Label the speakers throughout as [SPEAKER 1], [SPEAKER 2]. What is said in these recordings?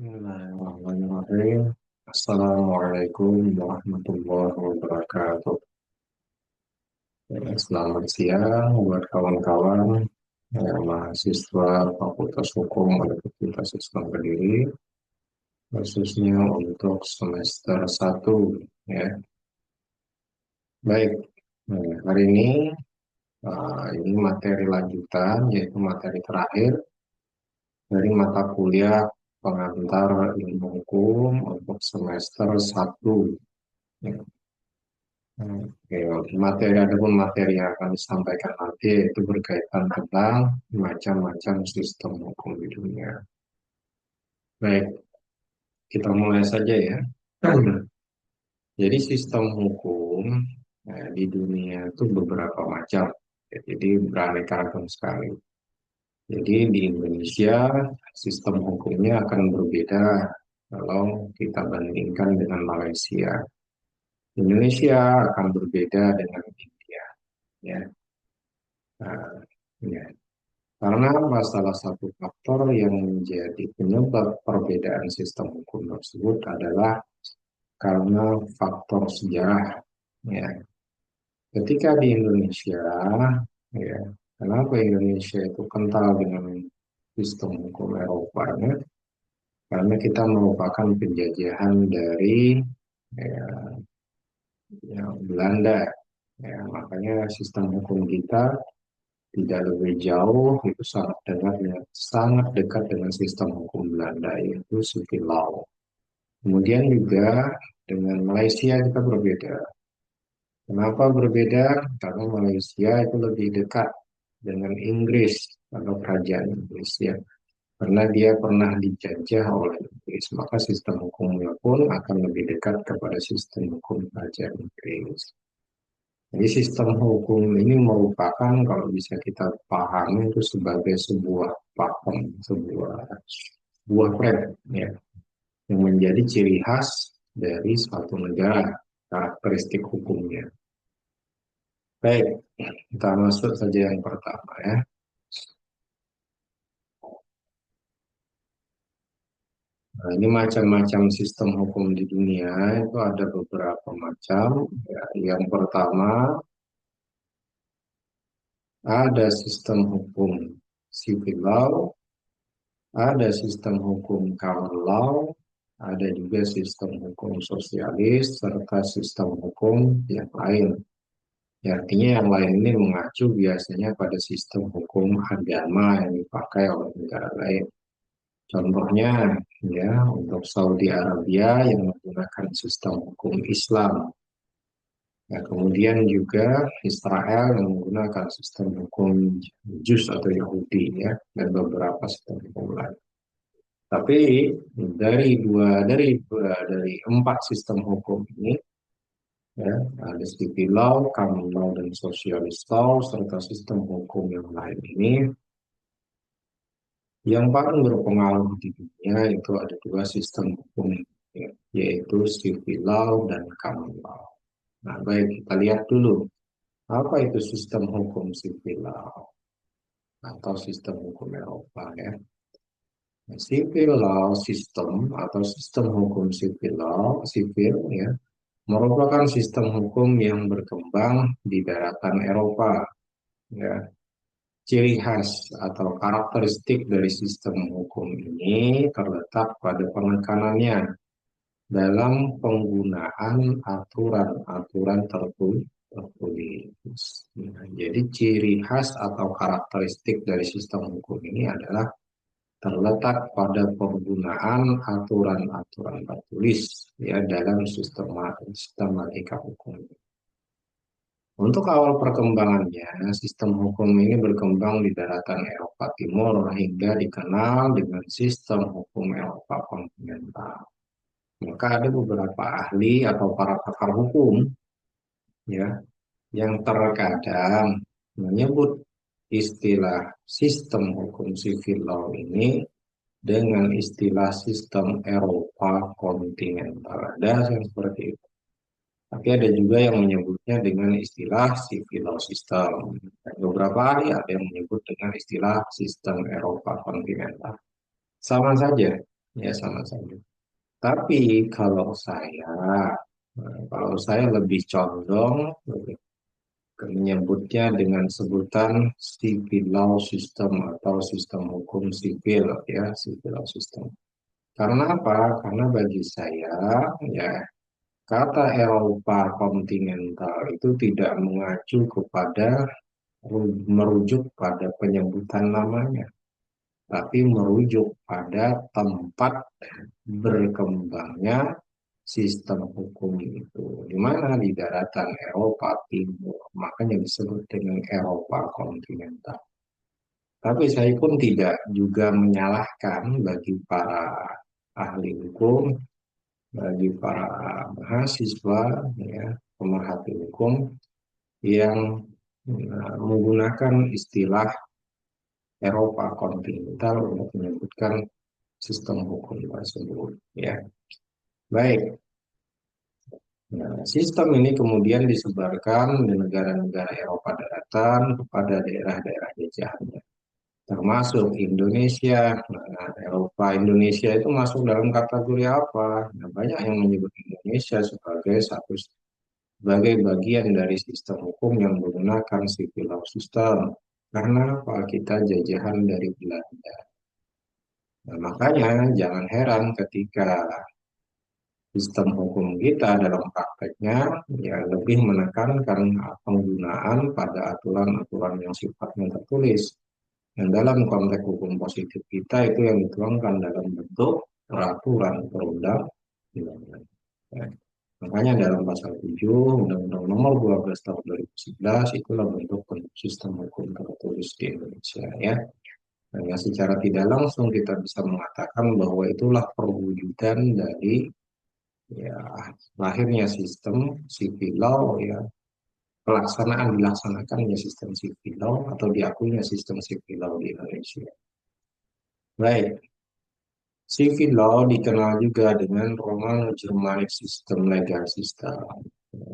[SPEAKER 1] Bismillahirrahmanirrahim. Assalamualaikum warahmatullahi wabarakatuh. Selamat siang buat kawan-kawan mahasiswa Fakultas Hukum Universitas Islam Berdiri, khususnya untuk semester 1. Ya. Baik, hari ini materi lanjutan, yaitu materi terakhir dari mata kuliah pengantar ilmu hukum untuk semester 1. Ya. Oke, adapun materi yang akan disampaikan nanti itu berkaitan tentang macam-macam sistem hukum di dunia. Baik, kita mulai saja ya. Jadi sistem hukum di dunia itu beberapa macam. Ya, jadi beraneka ragam sekali. Jadi di Indonesia sistem hukumnya akan berbeda kalau kita bandingkan dengan Malaysia. Indonesia akan berbeda dengan India. Ya. Nah, ya. Karena salah satu faktor yang menjadi penyebab perbedaan sistem hukum tersebut adalah karena faktor sejarah. Ya. Ketika di Indonesia, ya, kenapa Indonesia itu kental dengan sistem hukum Eropa? Ya? Karena kita merupakan penjajahan dari ya, Belanda. Ya, makanya sistem hukum kita tidak lebih jauh, itu sangat dekat dengan sistem hukum Belanda, yaitu civil law. Kemudian juga dengan Malaysia kita berbeda. Kenapa berbeda? Karena Malaysia itu lebih dekat dengan Inggris atau kerajaan Inggris ya. Karena dia pernah dijajah oleh Inggris, maka sistem hukumnya pun akan lebih dekat kepada sistem hukum kerajaan Inggris. Jadi sistem hukum ini merupakan kalau bisa kita pahami itu sebagai sebuah pakem, sebuah frame ya, yang menjadi ciri khas dari suatu negara, karakteristik hukumnya. Baik, kita masuk saja yang pertama ya. Nah, ini macam-macam sistem hukum di dunia itu ada beberapa macam. Ya, yang pertama ada sistem hukum civil law, ada sistem hukum common law, ada juga sistem hukum sosialis, serta sistem hukum yang lain. Ya, artinya yang lain ini mengacu biasanya pada sistem hukum agama yang dipakai oleh negara lain. Contohnya, ya, untuk Saudi Arabia yang menggunakan sistem hukum Islam. Ya, kemudian juga Israel yang menggunakan sistem hukum Jus atau Yahudi, ya, dan beberapa sistem hukum lain. Tapi dari empat sistem hukum ini, ya, ada civil law, common law, dan socialist law, serta sistem hukum yang lain ini, yang paling berpengaruh di dunia itu ada dua sistem hukum, ya, yaitu civil law dan common law. Nah, baik kita lihat dulu, apa itu sistem hukum civil law atau sistem hukum Eropa ya. Civil law system atau sistem hukum sivil ya, merupakan sistem hukum yang berkembang di daratan Eropa. Ya. Ciri khas atau karakteristik dari sistem hukum ini terletak pada penekanannya dalam penggunaan aturan-aturan tertulis. Nah, jadi ciri khas atau karakteristik dari sistem hukum ini adalah terletak pada penggunaan aturan-aturan tertulis ya dalam sistematika hukum. Untuk awal perkembangannya, sistem hukum ini berkembang di daratan Eropa Timur hingga dikenal dengan sistem hukum Eropa kontinental. Maka ada beberapa ahli atau para pakar hukum ya yang terkadang menyebut istilah sistem hukum civil law ini dengan istilah sistem Eropa kontinental. Ada yang seperti itu. Tapi ada juga yang menyebutnya dengan istilah civil law system. Dan beberapa hari ada yang menyebut dengan istilah sistem Eropa kontinental. Sama saja, Ya sama saja. Tapi kalau saya lebih condong menyebutnya dengan sebutan civil law system atau sistem hukum sipil ya, civil law system. Karena apa? Karena bagi saya ya kata Eropa kontinental itu tidak mengacu kepada merujuk pada penyebutan namanya, tapi merujuk pada tempat berkembangnya sistem hukum itu, di mana di daratan Eropa Timur, makanya disebut dengan Eropa kontinental. Tapi saya pun tidak juga menyalahkan bagi para ahli hukum, bagi para mahasiswa, ya, pemerhati hukum yang menggunakan istilah Eropa kontinental untuk menyebutkan sistem hukum tersebut. Ya, baik. Nah, sistem ini kemudian disebarkan di negara-negara Eropa daratan kepada daerah-daerah jajahannya, termasuk Indonesia. Nah, Eropa Indonesia itu masuk dalam kategori apa? Nah, banyak yang menyebut Indonesia sebagai bagian dari sistem hukum yang menggunakan civil law system. Karena apa? Kita jajahan dari Belanda. Nah, makanya jangan heran ketika sistem hukum kita dalam prakteknya ya lebih menekankan penggunaan pada aturan-aturan yang sifatnya tertulis. Dan dalam konteks hukum positif kita itu yang dituangkan dalam bentuk peraturan perundang-undangan. Ya. Makanya dalam pasal 7 Undang-Undang Nomor 12 Tahun 2011 itulah bentuk sistem hukum tertulis di Indonesia ya. Dan yang secara tidak langsung kita bisa mengatakan bahwa itulah perwujudan dari ya lahirnya sistem civil law ya, dilaksanakannya sistem civil law atau diakuinya sistem civil law di Indonesia. Baik, civil law dikenal juga dengan Romano-Germanic System Legal System.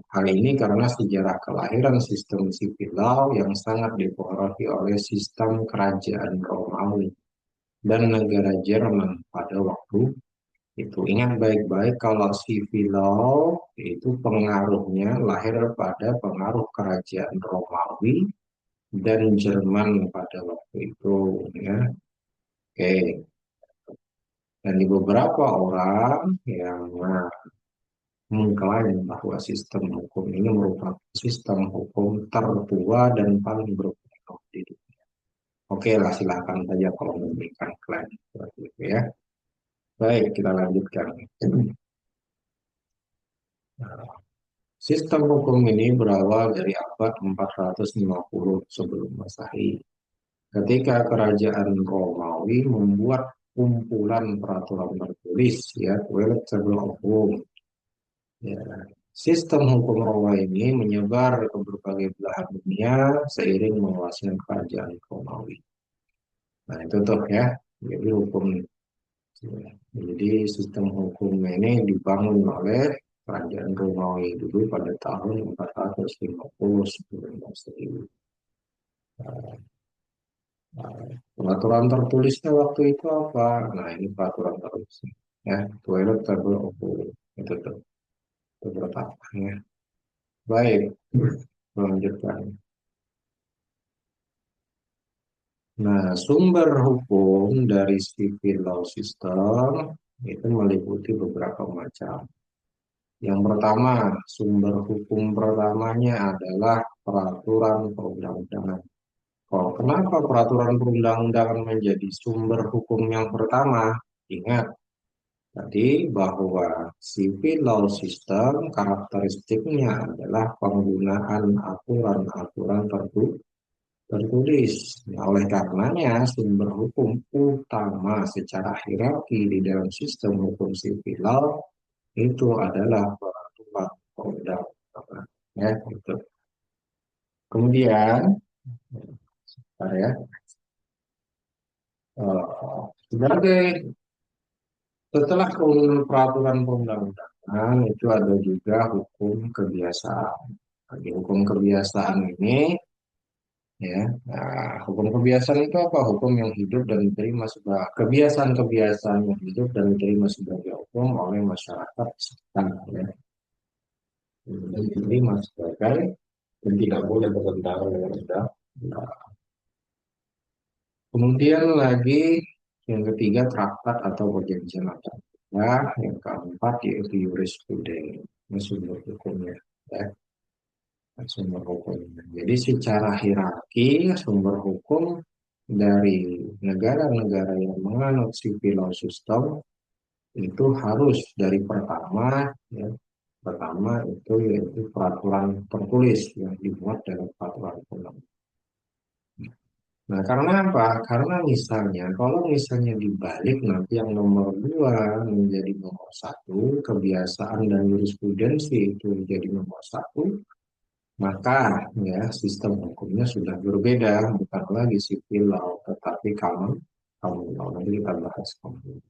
[SPEAKER 1] Hal ini karena sejarah kelahiran sistem civil law yang sangat dipengaruhi oleh sistem kerajaan Romawi dan negara Jerman pada waktu itu. Ingat baik-baik kalau civil law itu pengaruhnya lahir pada pengaruh kerajaan Romawi dan Jerman pada waktu itu ya. Oke. Dan di beberapa orang yang mengklaim bahwa sistem hukum ini merupakan sistem hukum tertua dan paling berpengaruh di dunia. Oke lah, silakan saja kalau memberikan klaim seperti itu ya. Baik, kita lanjutkan. Sistem hukum ini berawal dari abad 450 sebelum Masehi, ketika kerajaan Romawi membuat kumpulan peraturan tertulis, ya, Toilet Table of Rome. Ya, sistem hukum Roma ini menyebar ke berbagai belahan dunia seiring meluasnya kerajaan Romawi. Nah, itu tuh ya, jadi hukum. Jadi sistem hukum ini dibangun oleh kerajaan Romawi dulu pada tahun 450 sebelum Masehi. Peraturan tertulisnya waktu itu apa? Nah, ini peraturan tertulisnya. Ya, Toilet Table of Rome. Itu tuh, itu peratapannya. Baik, melanjutkan. Nah, sumber hukum dari civil law system itu meliputi beberapa macam. Yang pertama, sumber hukum pertamanya adalah peraturan perundang-undangan. Oh, kenapa peraturan perundang-undangan menjadi sumber hukum yang pertama? Ingat tadi bahwa civil law system karakteristiknya adalah penggunaan aturan-aturan tertulis. Nah, oleh karenanya, sumber hukum utama secara hierarki di dalam sistem hukum civil law itu adalah peraturan perundang-undangan. Ya, itu. Kemudian, bentar ya, sebagai setelah peraturan perundang-undangan itu ada juga hukum kebiasaan. Bagi hukum kebiasaan ini Ya, nah, hukum kebiasaan itu apa? Hukum yang hidup dan diterima sebagai kebiasaan-kebiasaan yang hidup dan diterima sebagai hukum oleh masyarakat sekitar, ya. Dan diterima sebagai dan tidak boleh bertentangan dengan undang. Kemudian lagi yang ketiga traktat atau perjanjian antar negara, yang keempat yaitu jurisprudensi, sumber hukumnya, ya, sumber hukumnya. Jadi secara hierarki sumber hukum dari negara-negara yang menganut civil law system itu harus dari pertama, ya, pertama itu yaitu peraturan tertulis yang dimuat dalam peraturan undang. Nah, karena apa? Karena misalnya, kalau misalnya dibalik nanti yang nomor dua menjadi nomor satu, kebiasaan dan jurisprudensi itu menjadi nomor satu, maka ya sistem hukumnya sudah berbeda, bukan lagi civil law, tetapi common law. Nanti kita bahas common.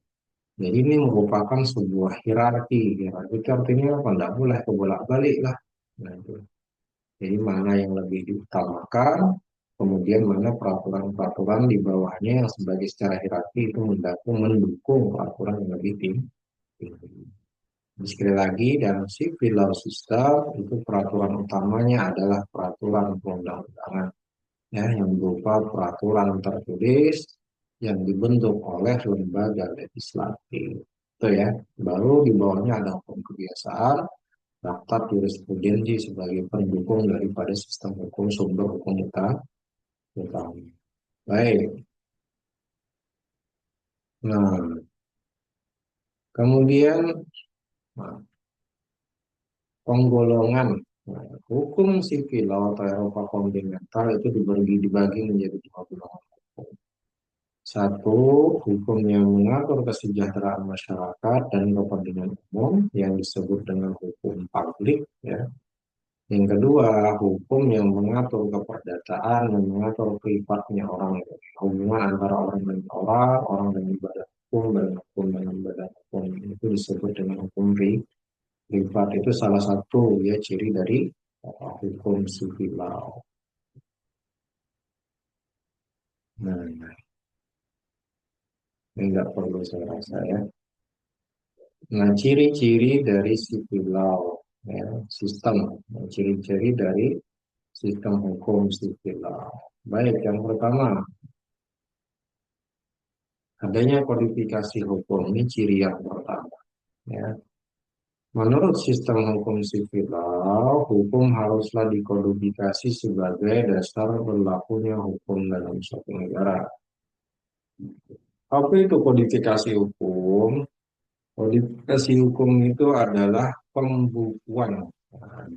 [SPEAKER 1] Jadi ini merupakan sebuah hierarki. Hierarki itu artinya apa? Tidak boleh kebolak-balik lah. Nah, itu. Jadi mana yang lebih diutamakan, kemudian mana peraturan-peraturan di bawahnya yang sebagai secara hierarki itu mendukung peraturan yang lebih tinggi. Jadi sekali lagi dalam civil law system itu peraturan utamanya adalah peraturan perundang-undangan, ya, yang berupa peraturan tertulis yang dibentuk oleh lembaga legislatif. Itu ya. Baru di bawahnya ada hukum kebiasaan, daftar jurisprudensi sebagai pendukung daripada sistem hukum sumber hukum utama. Baik. Nah, kemudian nah, penggolongan. Nah, hukum sipil atau Eropa kontinental itu dibagi menjadi dua golongan hukum. Satu, hukum yang mengatur kesejahteraan masyarakat dan kepentingan umum yang disebut dengan hukum publik, ya. Yang kedua, hukum yang mengatur keperdataan, yang mengatur privatnya orang, hubungan antara orang dengan orang, orang dengan badan hukum, badan hukum dengan badan hukum, itu disebut dengan hukum privat. Itu salah satu ya ciri dari hukum civil law. Nah, ini nggak perlu saya rasa ya. Nah, ciri-ciri dari civil law, ya, sistem, ciri-ciri dari sistem hukum civil law. Baik, yang pertama, adanya kodifikasi hukum ini ciri yang pertama. Ya. Menurut sistem hukum sivil law, hukum haruslah dikodifikasi sebagai dasar berlakunya hukum dalam suatu negara. Apa itu kodifikasi hukum? Kodifikasi hukum itu adalah pembukuan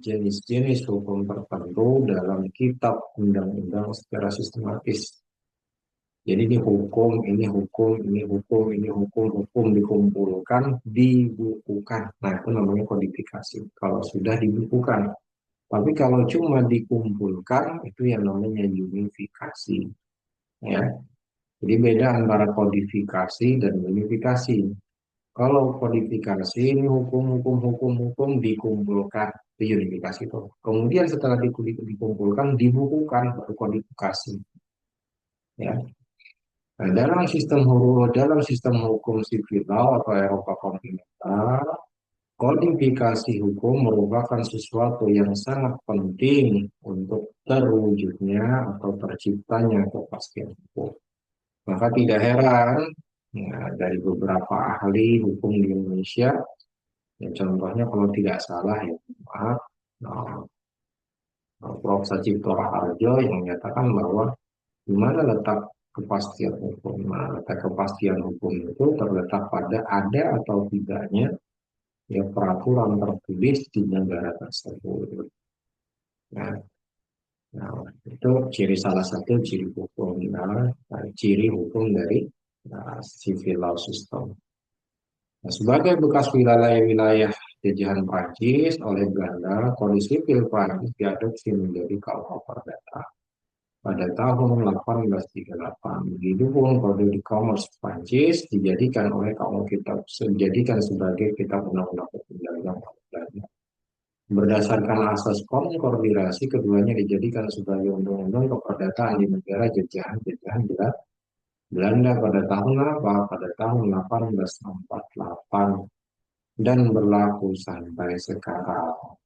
[SPEAKER 1] jenis-jenis hukum tertentu dalam kitab undang-undang secara sistematis. Jadi ini hukum, ini hukum, ini hukum, ini hukum, hukum dikumpulkan, dibukukan. Nah, itu namanya kodifikasi. Kalau sudah dibukukan. Tapi kalau cuma dikumpulkan, itu yang namanya unifikasi. Ya. Jadi beda antara kodifikasi dan unifikasi. Kalau kodifikasi ini hukum dikumpulkan, itu unifikasi itu. Kemudian setelah dikumpulkan, dibukukan, baru kodifikasi. Ya. Nah, dalam sistem hukum sivil law atau Eropa kontinental, kodifikasi hukum merupakan sesuatu yang sangat penting untuk terwujudnya atau terciptanya kepastian hukum. Maka tidak heran ya, dari beberapa ahli hukum di Indonesia, ya, contohnya kalau tidak salah ya, maaf, nah, Prof. Sajib Harjo yang menyatakan bahwa di mana letak kepastian hukum? Nah, letak kepastian hukum itu terletak pada ada atau tidaknya ya peraturan tertulis di negara tersebut. Nah, nah, itu salah satu ciri hukum, ciri hukum dari civil law system. Nah, sebagai bekas wilayah-wilayah jajahan Prancis oleh Belanda, kode sipil Prancis diadopsi menjadi KUH Perdata pada tahun 1838. Begitupun kode di commerce Prancis dijadikan oleh kaum kita dijadikan sebagai kitab undang-undang Belanda. Berdasarkan asas konkordinasi, keduanya dijadikan sebagai undang-undang keperdataan di negara jajahan Belanda pada tahun apa? Pada tahun 1848 dan berlaku sampai sekarang.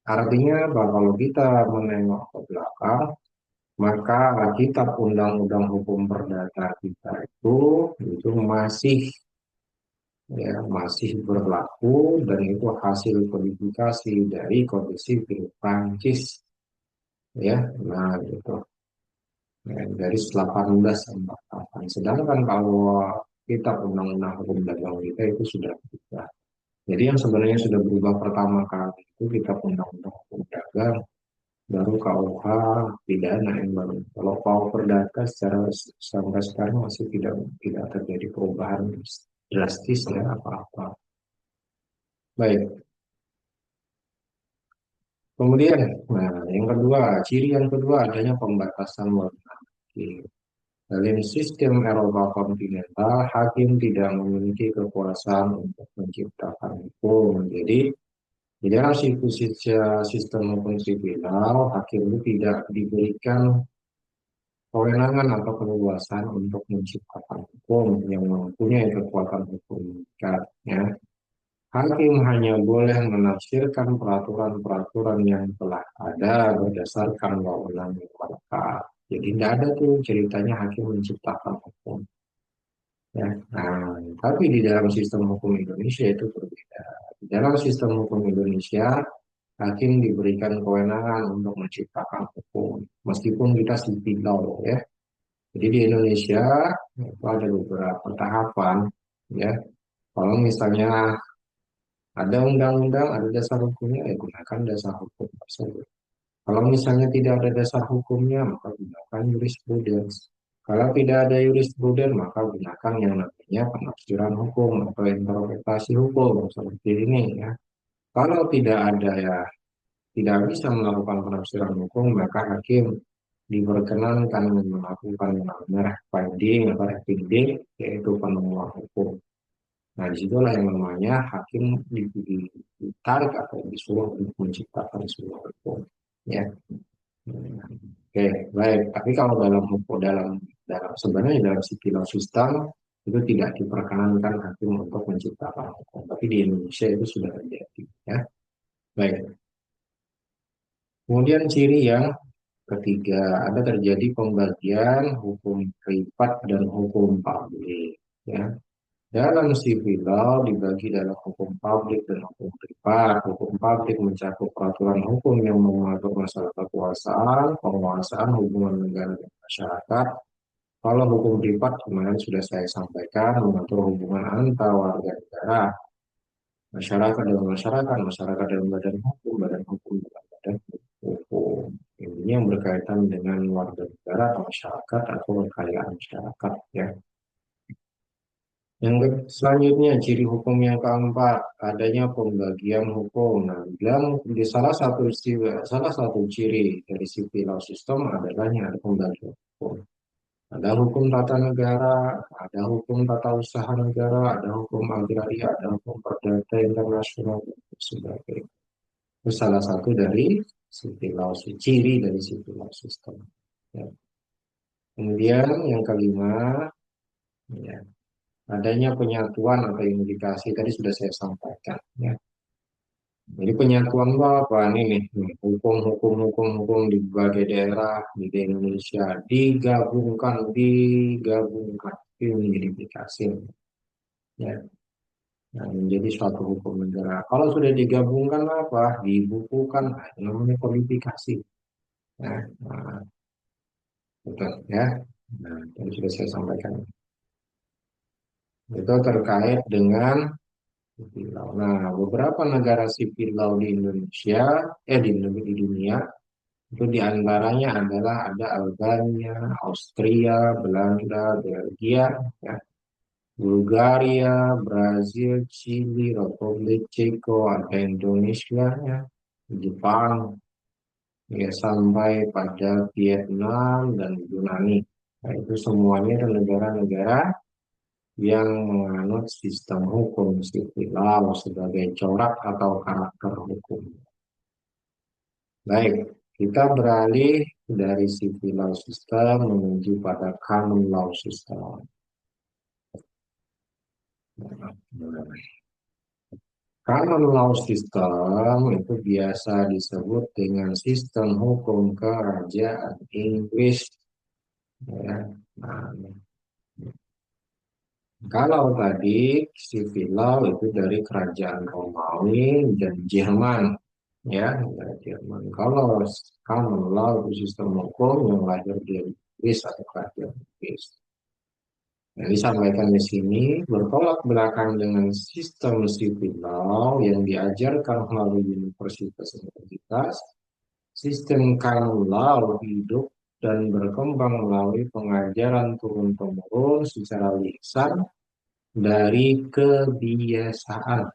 [SPEAKER 1] Artinya bahwa kalau kita menengok ke belakang, maka kitab undang-undang hukum perdata kita itu masih masih berlaku dan itu hasil kodifikasi dari Kode Sipil Prancis ya. Nah, gitu. Ya, dari 1848. Sedangkan kalau kitab undang-undang hukum dagang kita itu sudah berubah. Jadi yang sebenarnya sudah berubah pertama kali itu kitab undang-undang hukum dagang, baru KUH pidana yang baru. Kalau KUH perdata secara sampai sekarang masih tidak terjadi perubahan drastis ya apa-apa. Baik, kemudian, nah yang kedua, ciri yang kedua adanya pembatasan wewenang. Dalam sistem Eropa kontinental, hakim tidak memiliki kekuasaan untuk menciptakan hukum. Jadi, di dalam sistem hukum sipil, hakim itu tidak diberikan kewenangan atau keleluasaan untuk menciptakan hukum yang mempunyai kekuatan hukum. Ya. Hakim hanya boleh menafsirkan peraturan-peraturan yang telah ada berdasarkan wewenang yang melekat. Jadi tidak ada tuh ceritanya hakim menciptakan hukum. Ya. Nah, tapi di dalam sistem hukum Indonesia itu berbeda. Di dalam sistem hukum Indonesia, hakim diberikan kewenangan untuk menciptakan hukum, meskipun kita sipil law ya. Jadi di Indonesia itu ada beberapa tahapan ya. Kalau misalnya ada undang-undang, ada dasar hukumnya, ya gunakan dasar hukum tersebut. Kalau misalnya tidak ada dasar hukumnya, maka gunakan jurisprudens. Kalau tidak ada jurisprudens, maka gunakan yang namanya penafsiran hukum atau interpretasi hukum seperti ini ya. Kalau tidak ada ya, tidak bisa melakukan penafsiran hukum, maka hakim diperkenankan melakukan yang namanya finding atau finding, yaitu penemuan hukum. Nah, disitulah yang namanya hakim ditarik atau disuruh untuk menciptakan sebuah hukum. Ya. Oke, baik. Tapi kalau dalam hukum dalam sebenarnya dalam sipil sistem itu tidak diperkenankan hakim untuk menciptakan hukum. Tapi di Indonesia itu sudah terjadi. Ya, baik. Kemudian ciri yang ketiga, ada terjadi pembagian hukum privat dan hukum publik. Ya, dalam sipil law dibagi dalam hukum publik dan hukum privat. Hukum publik mencakup peraturan hukum yang mengatur masalah kekuasaan, penguasaan, hubungan negara dan masyarakat. Kalau hukum privat kemarin sudah saya sampaikan mengatur hubungan antar warga negara, masyarakat dengan masyarakat, masyarakat dengan badan hukum dengan badan hukum. Ini yang berkaitan dengan warga negara atau masyarakat atau kekayaan masyarakat ya. Yang selanjutnya, ciri hukum yang keempat, adanya pembagian hukum. Nah, di salah satu ciri dari sipil law system adalah yang ada pembagian hukum. Ada hukum tata negara, ada hukum tata usaha negara, ada hukum agraria, ada hukum perdata internasional, dan sebagainya. Itu salah satu dari sipil law, ciri dari sipil law system. Ya. Kemudian yang kelima, ya, adanya penyatuan atau unifikasi tadi sudah saya sampaikan ya. Jadi penyatuan itu apa ini nih? Hukum di berbagai daerah di Indonesia digabungkan itu unifikasi ya. Nah, menjadi suatu hukum negara. Kalau sudah digabungkan apa? Dibukukan, nah, ini namanya kodifikasi. Ya, nah, betul ya. Nah, tadi sudah saya sampaikan. Itu terkait dengan sipil law. Nah, beberapa negara sipil law di Indonesia, di dunia, itu diantaranya adalah ada Albania, Austria, Belanda, Belgia, ya, Bulgaria, Brazil, Chili, Republik Ceko, ada Indonesia, ya, Jepang, ya, sampai pada Vietnam dan Yunani. Nah, itu semuanya adalah negara-negara yang menganut sistem hukum sipil law sebagai corak atau karakter hukum. Baik, kita beralih dari civil law system menuju pada common law system. Common law system itu biasa disebut dengan sistem hukum kerajaan Inggris. Ya. Nah, kalau tadi civil law itu dari kerajaan Romawi dan Jerman, ya, dari Jerman. Kalau common law itu sistem hukum yang lahir di Inggris atau kerajaan Inggris. Yang disampaikan di sini bertolak belakang dengan sistem civil law yang diajarkan melalui universitas-universitas. Sistem common law hidup dan berkembang melalui pengajaran turun-temurun secara lisan dari kebiasaan,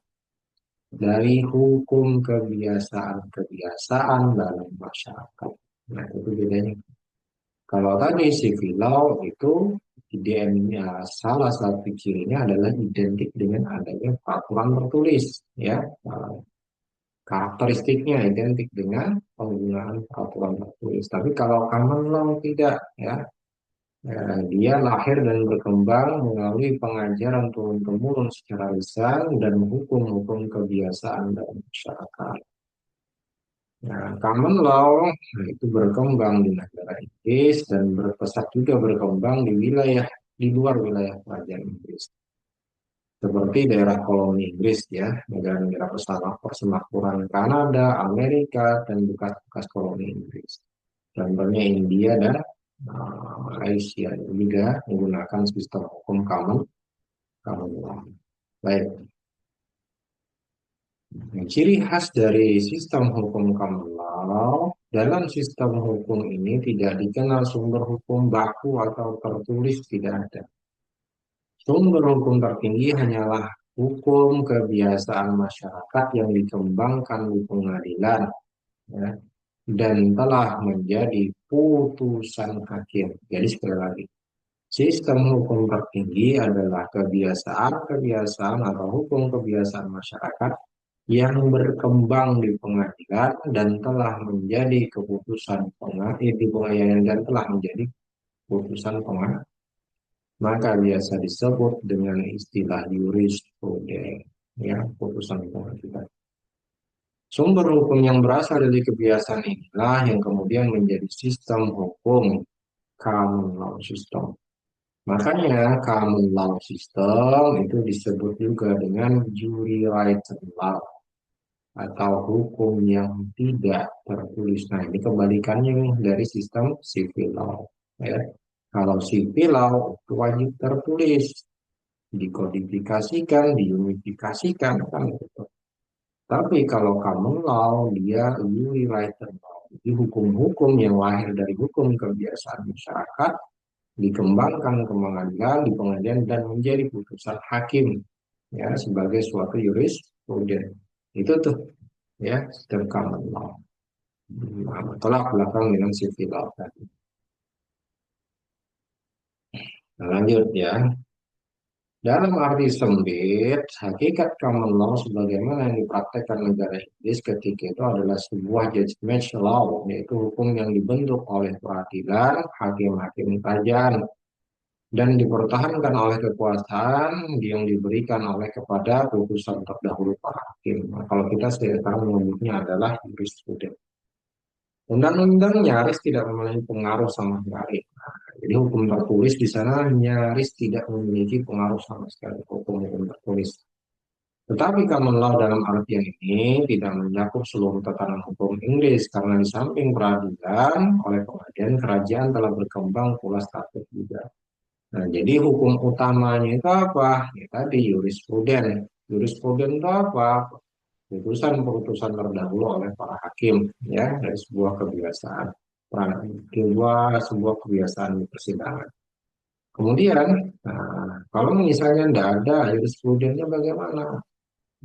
[SPEAKER 1] dari hukum kebiasaan-kebiasaan dalam masyarakat. Nah, itu bedanya. Kalau tadi civil law itu IDM-nya salah satu cirinya adalah identik dengan adanya peraturan tertulis, ya. Karakteristiknya identik dengan penggunaan peraturan tertulis. Tapi kalau common law tidak, ya. Dia lahir dan berkembang melalui pengajaran turun-temurun secara lisan dan hukum-hukum kebiasaan dalam masyarakat. Nah, common law itu berkembang di negara Inggris dan berpesat juga berkembang di wilayah di luar wilayah kerajaan Inggris, seperti daerah koloni Inggris ya, negara-negara persemakmuran Kanada, Amerika, dan bekas-bekas koloni Inggris. Contohnya India dan Malaysia juga menggunakan sistem hukum common law. Baik, nah, ciri khas dari sistem hukum common law, dalam sistem hukum ini tidak dikenal sumber hukum baku atau tertulis, tidak ada. Sumber hukum tertinggi hanyalah hukum kebiasaan masyarakat yang dikembangkan di pengadilan, ya, dan telah menjadi putusan hakim. Jadi sekali lagi, sistem hukum tertinggi adalah kebiasaan-kebiasaan atau hukum kebiasaan masyarakat yang berkembang di pengadilan dan telah menjadi keputusan pengadilan dan telah menjadi putusan pengadilan, maka biasa disebut dengan istilah jurisprudensi, ya, putusan pengadilan. Sumber hukum yang berasal dari kebiasaan inilah yang kemudian menjadi sistem hukum common law system. Makanya common law system itu disebut juga dengan jury written law atau hukum yang tidak tertulis. Nah, ini kebalikannya nih dari sistem civil law. Ya. Kalau civil law itu wajib tertulis, dikodifikasikan, diunifikasikan, kan gitu. Tapi kalau common law, dia rewritten law. Jadi hukum-hukum yang lahir dari hukum kebiasaan masyarakat dikembangkan ke pengadilan, di pengadilan dan menjadi putusan hakim, ya, sebagai suatu jurisprudensi. Itu tuh, ya, sistem common law. Nah, tolak belakang dengan civil law tadi. Nah, lanjut ya. Dalam arti sempit, hakikat common law sebagaimana yang dipraktekkan negara Inggris ketika itu adalah sebuah judgment law, yaitu hukum yang dibentuk oleh peradilan, hakim-hakim kerajaan, dan dipertahankan oleh kekuasaan yang diberikan oleh kepada putusan terdahulu para hakim. Nah, kalau kita sekarang menyebutnya adalah jurisprudence. Undang-undang nyaris tidak memiliki pengaruh sama sekali. Nah, jadi hukum tertulis di sana nyaris tidak memiliki pengaruh sama sekali hukum-hukum tertulis. Tetapi common law dalam artian ini tidak mencakup seluruh tatanan hukum Inggris karena di samping peradilan oleh pengadilan kerajaan telah berkembang pula statut juga. Nah, jadi hukum utamanya itu apa? Ya, tadi jurisprudensi. Jurisprudensi itu apa? Putusan-putusan terdahulu oleh para hakim, ya, dari sebuah kebiasaan, sebuah kebiasaan di persidangan. Kemudian, nah, kalau misalnya tidak ada jurisprudensinya bagaimana?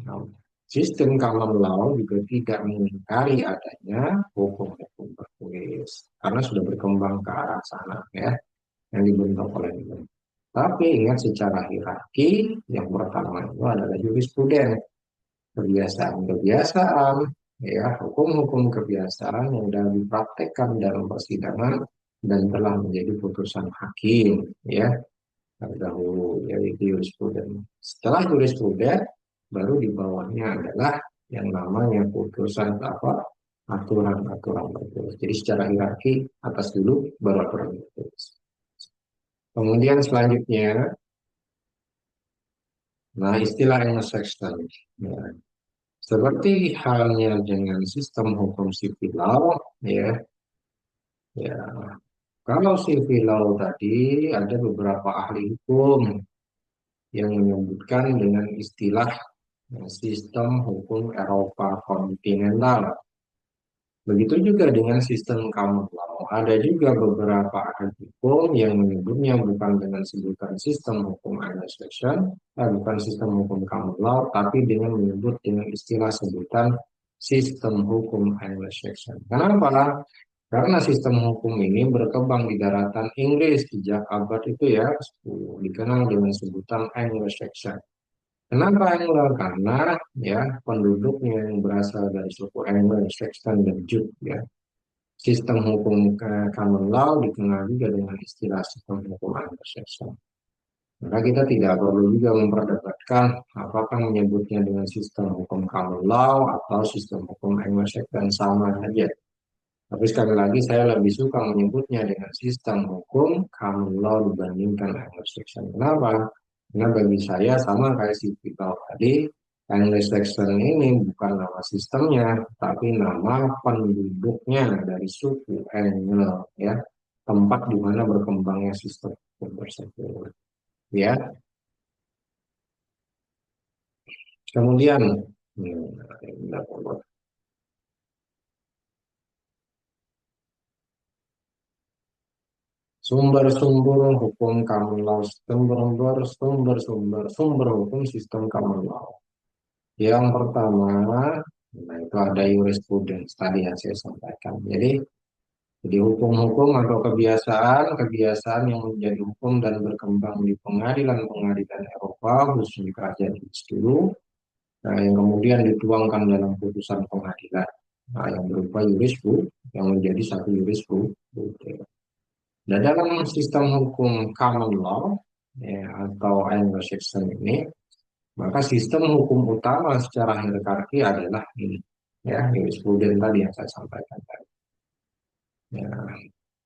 [SPEAKER 1] Nah, sistem common law juga tidak mengingkari adanya hukum-hukum tertulis karena sudah berkembang ke arah sana, ya, yang dibentuk oleh itu. Tapi ingat secara hierarki yang pertama itu adalah jurisprudensi, kebiasaan-kebiasaan, ya, hukum-hukum kebiasaan yang sudah dipraktekkan dalam persidangan dan telah menjadi putusan hakim, ya, terdahulu, yaitu jurisprudens. Setelah jurisprudens, baru di bawahnya adalah yang namanya putusan apa? Aturan-aturan tertulis. Jadi secara hierarki atas dulu, baru aturan tertulis. Kemudian selanjutnya, nah istilah Anglo-Saxon. Ya. Seperti halnya dengan sistem hukum sipil law, ya, ya. Kalau civil law tadi ada beberapa ahli hukum yang menyebutkan dengan istilah sistem hukum Eropa kontinental. Begitu juga dengan sistem common law. Ada juga beberapa ahli hukum yang menyebutnya bukan dengan sebutan sistem hukum Anglo-Saxon, bukan sistem hukum common law, tapi dengan menyebut dengan istilah sebutan sistem hukum Anglo-Saxon. Kenapa? Karena sistem hukum ini berkembang di daratan Inggris sejak abad itu ya 10, dikenal dengan sebutan Anglo-Saxon. Kenapa Anglo? Karena ya penduduknya yang berasal dari suku Anglo, Saxon dan Jute ya. Sistem hukum common law dikenal juga dengan istilah sistem hukum Anglo-Saxon. Maka kita tidak perlu juga memperdebatkan apakah menyebutnya dengan sistem hukum common law atau sistem hukum Anglo-Saxon sama saja. Tapi sekali lagi saya lebih suka menyebutnya dengan sistem hukum common law dibandingkan Anglo-Saxon. Kenapa? Karena bagi saya sama kayak si Vital tadi, Anglo-Saxon ini bukan nama sistemnya, tapi nama penduduknya dari suku Anglo, ya, tempat di mana berkembangnya sistem hukum tersebut. Ya, kemudian sumber-sumber hukum common law, sumber hukum sistem common law. Yang pertama, nah itu ada jurisprudens tadi yang saya sampaikan. Jadi hukum-hukum atau kebiasaan yang menjadi hukum dan berkembang di pengadilan-pengadilan Eropa, khususnya kerajaan Inggris dulu, nah, yang kemudian dituangkan dalam putusan pengadilan, nah, yang berupa jurisprudens, yang menjadi satu jurisprudens. Nah, dalam sistem hukum common law ya, atau Anglo-Saxon ini, maka sistem hukum utama secara hierarki adalah ini, ya, jurisprudens tadi yang saya sampaikan tadi. Ya,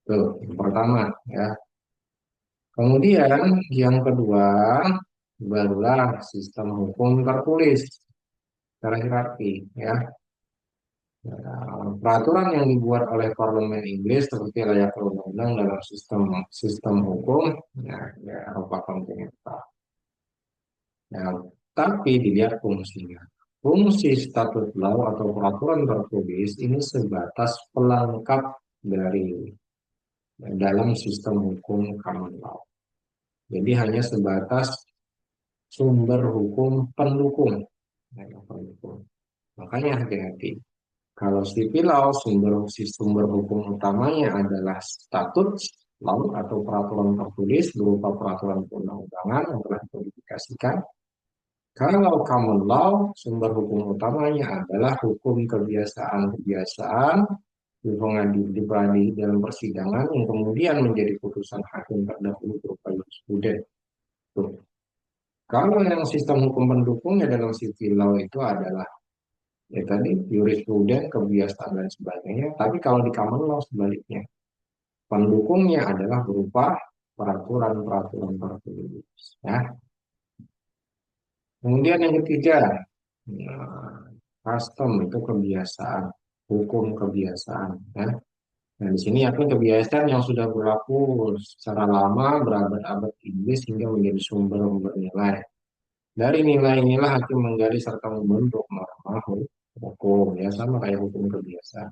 [SPEAKER 1] itu yang pertama, ya. Kemudian yang kedua, barulah sistem hukum tertulis secara hierarki, ya. Peraturan yang dibuat oleh Parlemen Inggris seperti layaknya undang-undang dalam sistem sistem hukum ya, ya Eropa kontinental. Nah, tapi dilihat fungsinya. Fungsi statut law atau peraturan tertulis ini sebatas pelengkap dari dalam sistem hukum common law. Jadi hanya sebatas sumber hukum pendukung. Nah, pendukung. Makanya hati-hati. Kalau sipil law sumber hukum utamanya adalah statut law atau peraturan tertulis berupa peraturan perundang-undangan yang telah dikodifikasikan. Kalau common law, sumber hukum utamanya adalah hukum kebiasaan-kebiasaan di dalam persidangan yang kemudian menjadi putusan hakim terdahulu berupa jurisprudens. Kalau yang sistem hukum pendukungnya dalam civil law itu adalah ya tadi jurisprudens, kebiasaan dan sebagainya. Tapi kalau di common law sebaliknya, pendukungnya adalah berupa peraturan-peraturan tertulis. Ya. Kemudian yang ketiga, nah, custom itu kebiasaan, hukum kebiasaan. Ya. Nah, di sini yakni kebiasaan yang sudah berlaku secara lama berabad-abad Inggris hingga menjadi sumber bernilai. Dari nilai inilah hakim menggali serta membentuk norma hukum, ya sama kayak hukum kebiasaan.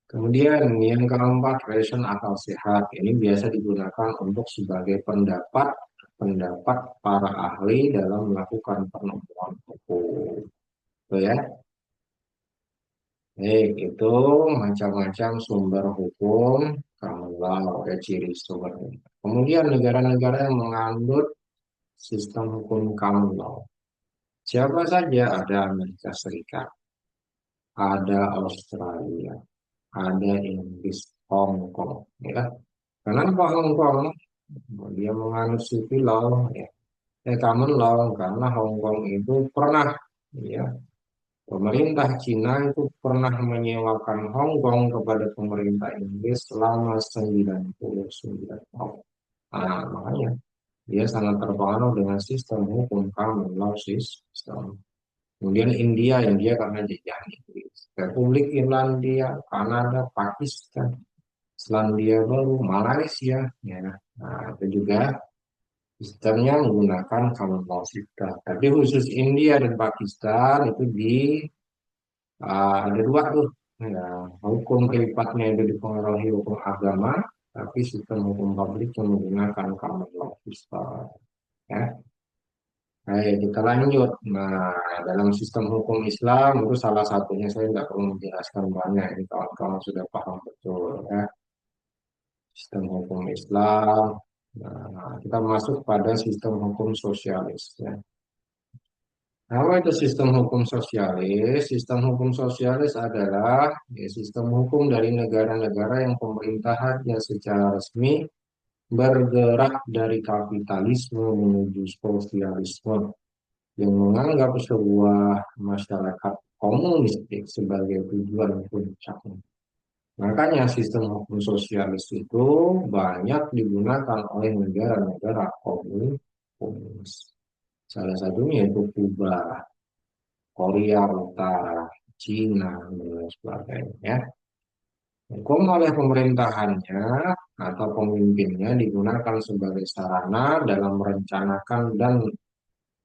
[SPEAKER 1] Kemudian yang keempat, reason akal sehat. Ini biasa digunakan untuk sebagai pendapat pendapat para ahli dalam melakukan penemuan hukum. Itu ya. Itu macam-macam sumber hukum kalau ya ciri sumbernya. Kemudian negara-negara yang menganut sistem hukum common law. Siapa saja ada Amerika Serikat. ada Australia, ada Inggris, Hong Kong, ya. Kenapa Hong Kong? Dia menganut civil law, ya. Common law karena Hong Kong itu pernah, ya, pemerintah Cina itu pernah menyewakan Hong Kong kepada pemerintah Inggris selama 99 tahun. Nah, makanya dia sangat terpengaruh dengan sistem hukum common law system. Kemudian India karena jajahan Inggris. Republik Irlandia, Kanada, Pakistan, Selandia Baru, Malaysia, ya. Nah, itu juga sistemnya menggunakan common law system. Tapi khusus India dan Pakistan itu ada dua tuh. Ya, hukum privatnya itu dipengaruhi hukum agama, tapi sistem hukum publik yang menggunakan common law system. Ya. Baik, kita lanjut. Nah, dalam sistem hukum Islam itu salah satunya saya tidak perlu menjelaskan banyak. Ini kawan-kawan sudah paham betul, ya. Sistem hukum Islam. Nah, kita masuk pada sistem hukum sosialis, ya. Apa itu sistem hukum sosialis? Sistem hukum sosialis adalah, ya, sistem hukum dari negara-negara yang pemerintahannya secara resmi bergerak dari kapitalisme menuju sosialisme, yang menganggap sebuah masyarakat komunistik sebagai tujuan puncaknya. Makanya sistem hukum sosialis itu banyak digunakan oleh negara-negara komunis. Salah satunya itu Kuba, Korea Utara, Cina, dan sebagainya. Hukum oleh pemerintahannya atau pemimpinnya digunakan sebagai sarana dalam merencanakan dan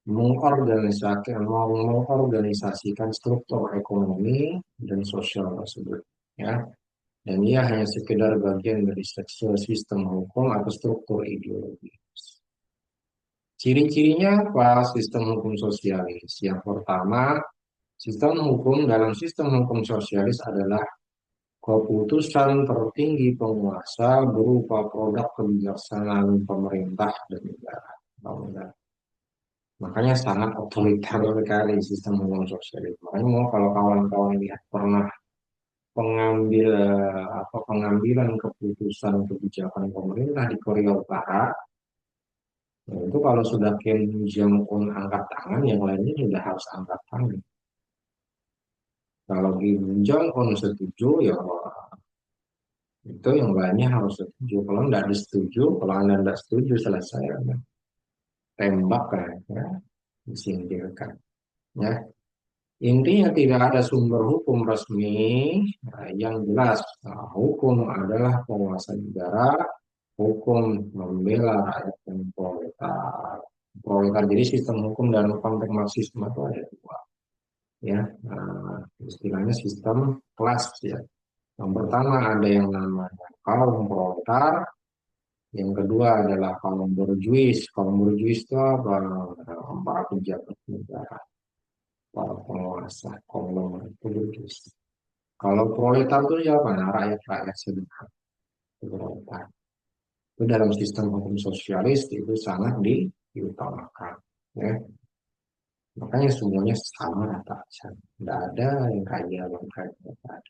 [SPEAKER 1] mengorganisasikan struktur ekonomi dan sosial tersebut, ya. Dan ia hanya sekedar bagian dari sistem hukum atau struktur ideologi. Ciri-cirinya apa sistem hukum sosialis? Yang pertama, sistem hukum dalam sistem hukum sosialis adalah keputusan tertinggi penguasa berupa produk kebijaksanaan pemerintah dan negara. Makanya sangat otoriter sekali sistem hukum sosialis. Makanya mau kalau kawan-kawan lihat pernah pengambilan keputusan kebijakan pemerintah di Korea Utara, ya itu kalau sudah Kim Jong Un angkat tangan, yang lainnya sudah harus angkat tangan. Kalau Kim Jong Un setuju, ya itu yang lainnya harus setuju. Kalau tidak disetujui, kalau anda tidak setuju selesai, ya. Tembak kan, ya, disingkirkan. Ya. Intinya tidak ada sumber hukum resmi, yang jelas. Nah, hukum adalah penguasa negara, hukum membela rakyat dan proletar. Proletar, jadi sistem hukum dalam konteks Marxisme itu ada dua, ya. Nah, istilahnya sistem kelas, ya. Yang pertama ada yang namanya kaum proletar, yang kedua adalah kaum borjuis. Kaum borjuis itu apa? Para pejabat negara, para penguasa, konglomerat borjuis. Kalau proletar itu siapa? Nah, rakyat-rakyat sederhana. Proletar. Itu dalam sistem hukum sosialis itu sangat diutamakan. Ya. Makanya semuanya sama rata. Tidak ada yang kaya, yang kaya. Tidak ada.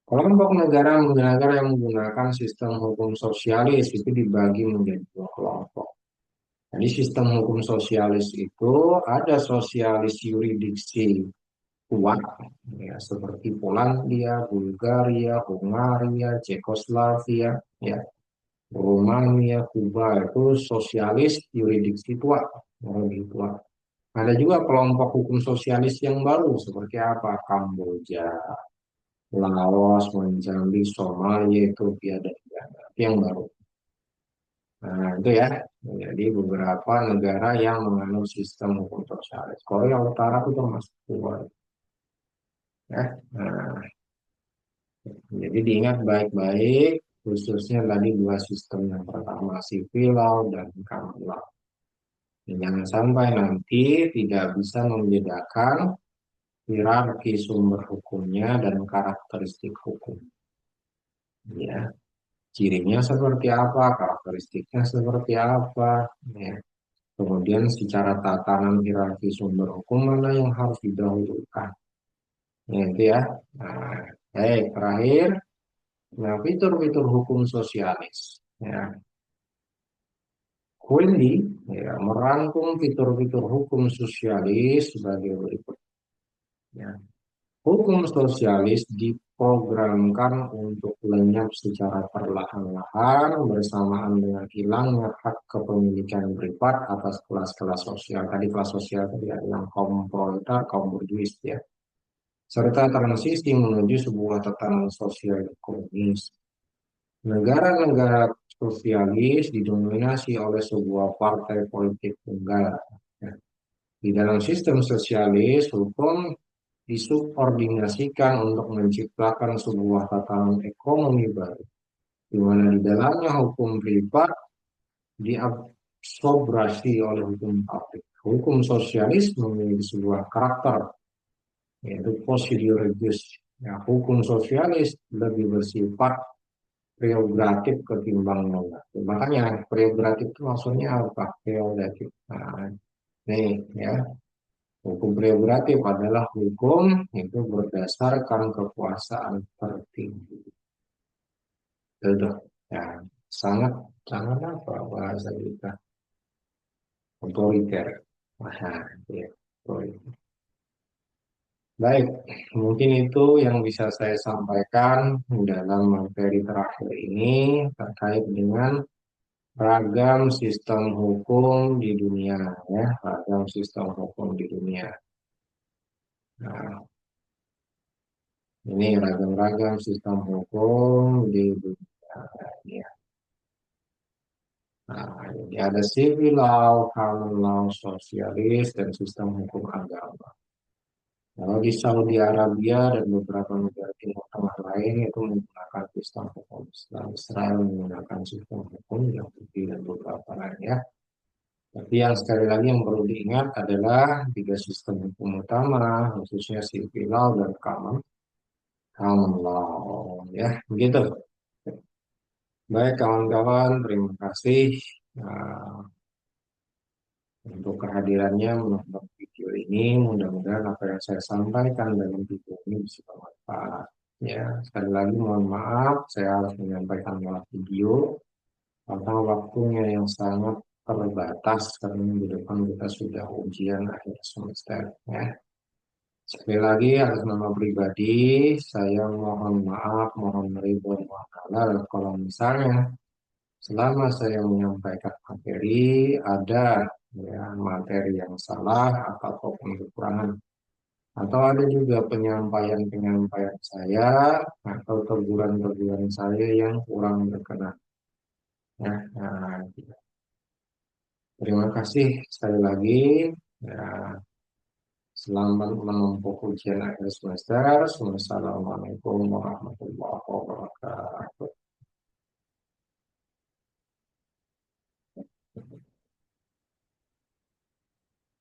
[SPEAKER 1] Kelompok negara yang menggunakan sistem hukum sosialis itu dibagi menjadi dua kelompok. Jadi sistem hukum sosialis itu ada sosialis yuridiksi kuat, ya, seperti Polandia, Bulgaria, Hungaria, Cekoslovakia, ya, Rumania, Kuba itu sosialis yuridiksi tua, lebih tua. Ada juga kelompok hukum sosialis yang baru seperti apa? Kamboja, Laos, Mozambik, Somalia, Ethiopia, dan Uganda. Itu yang baru. Nah, itu ya. Jadi beberapa negara yang menganut sistem hukum sosialis. Korea Utara itu termasuk dua. Ya. Nah, jadi diingat baik-baik, khususnya tadi dua sistem yang pertama civil law dan common law. Jangan sampai nanti tidak bisa membedakan hierarki sumber hukumnya dan karakteristik hukum. Ya, cirinya seperti apa, karakteristiknya seperti apa. Ya. Kemudian secara tatanan hierarki sumber hukum mana yang harus didahulukan. Ya, itu ya. Nah, baik, terakhir, nah fitur-fitur hukum sosialis. Ya, Quindi ya, merangkum fitur-fitur hukum sosialis sebagai berikut. Ya. Hukum sosialis diprogramkan untuk lenyap secara perlahan-lahan bersamaan dengan hilangnya hak kepemilikan privat atas kelas-kelas sosial. Tadi kelas sosial tadi ada yang kaum proletar, kaum borjuis ya. Serta transisi menuju sebuah tatanan sosial komunis. Negara-negara sosialis didominasi oleh sebuah partai politik tunggal. Ya. Di dalam sistem sosialis, hukum disubordinasikan untuk menciptakan sebuah tatanan ekonomi baru, di mana di dalamnya hukum privat diabsorpsi oleh hukum publik. Hukum sosialis memiliki sebuah karakter, yaitu prosedurigus. Ya, hukum sosialis lebih bersifat prerogatif ketimbang normatif. Makanya prerogatif itu maksudnya apa? Prerogatif. Nah, nih ya, hukum prerogatif adalah hukum itu berdasarkan kekuasaan tertinggi. Itu ya, sangat sangat apa bahasa kita otoriter. Nah, ya, otoriter. Baik, mungkin itu yang bisa saya sampaikan dalam materi terakhir ini terkait dengan ragam sistem hukum di dunia, ya, ragam sistem hukum di dunia. Nah, ini ragam-ragam sistem hukum di dunia. Ya. Nah, ini ada civil law, common law, sosialis, dan sistem hukum agama. Kalau di Saudi Arabia dan beberapa negara Timur Tengah lain itu menggunakan sistem hukum Islam. Israel menggunakan sistem hukum yang putih dan beberapa lainnya. Tapi yang sekali lagi yang perlu diingat adalah tiga sistem hukum utama, khususnya civil law dan common law. Ya, begitu. Baik kawan-kawan, terima kasih untuk kehadirannya menonton video ini. Mudah-mudahan apa yang saya sampaikan dalam video ini bisa bermanfaat. Ya, sekali lagi mohon maaf, saya harus menyampaikan lewat video karena waktunya yang sangat terbatas karena di depan kita sudah ujian akhir semester. Ya. Sekali lagi atas nama pribadi, saya mohon maaf, mohon ridho, mohon halal kalau misalnya selama saya menyampaikan materi ada ya, materi yang salah ataupun kekurangan atau ada juga penyampaian-penyampaian saya atau teguran-teguran saya yang kurang berkenan. Ya, nah, terima kasih sekali lagi. Ya, selamat menempuh ujian akhir semester. Wassalamualaikum warahmatullahi wabarakatuh.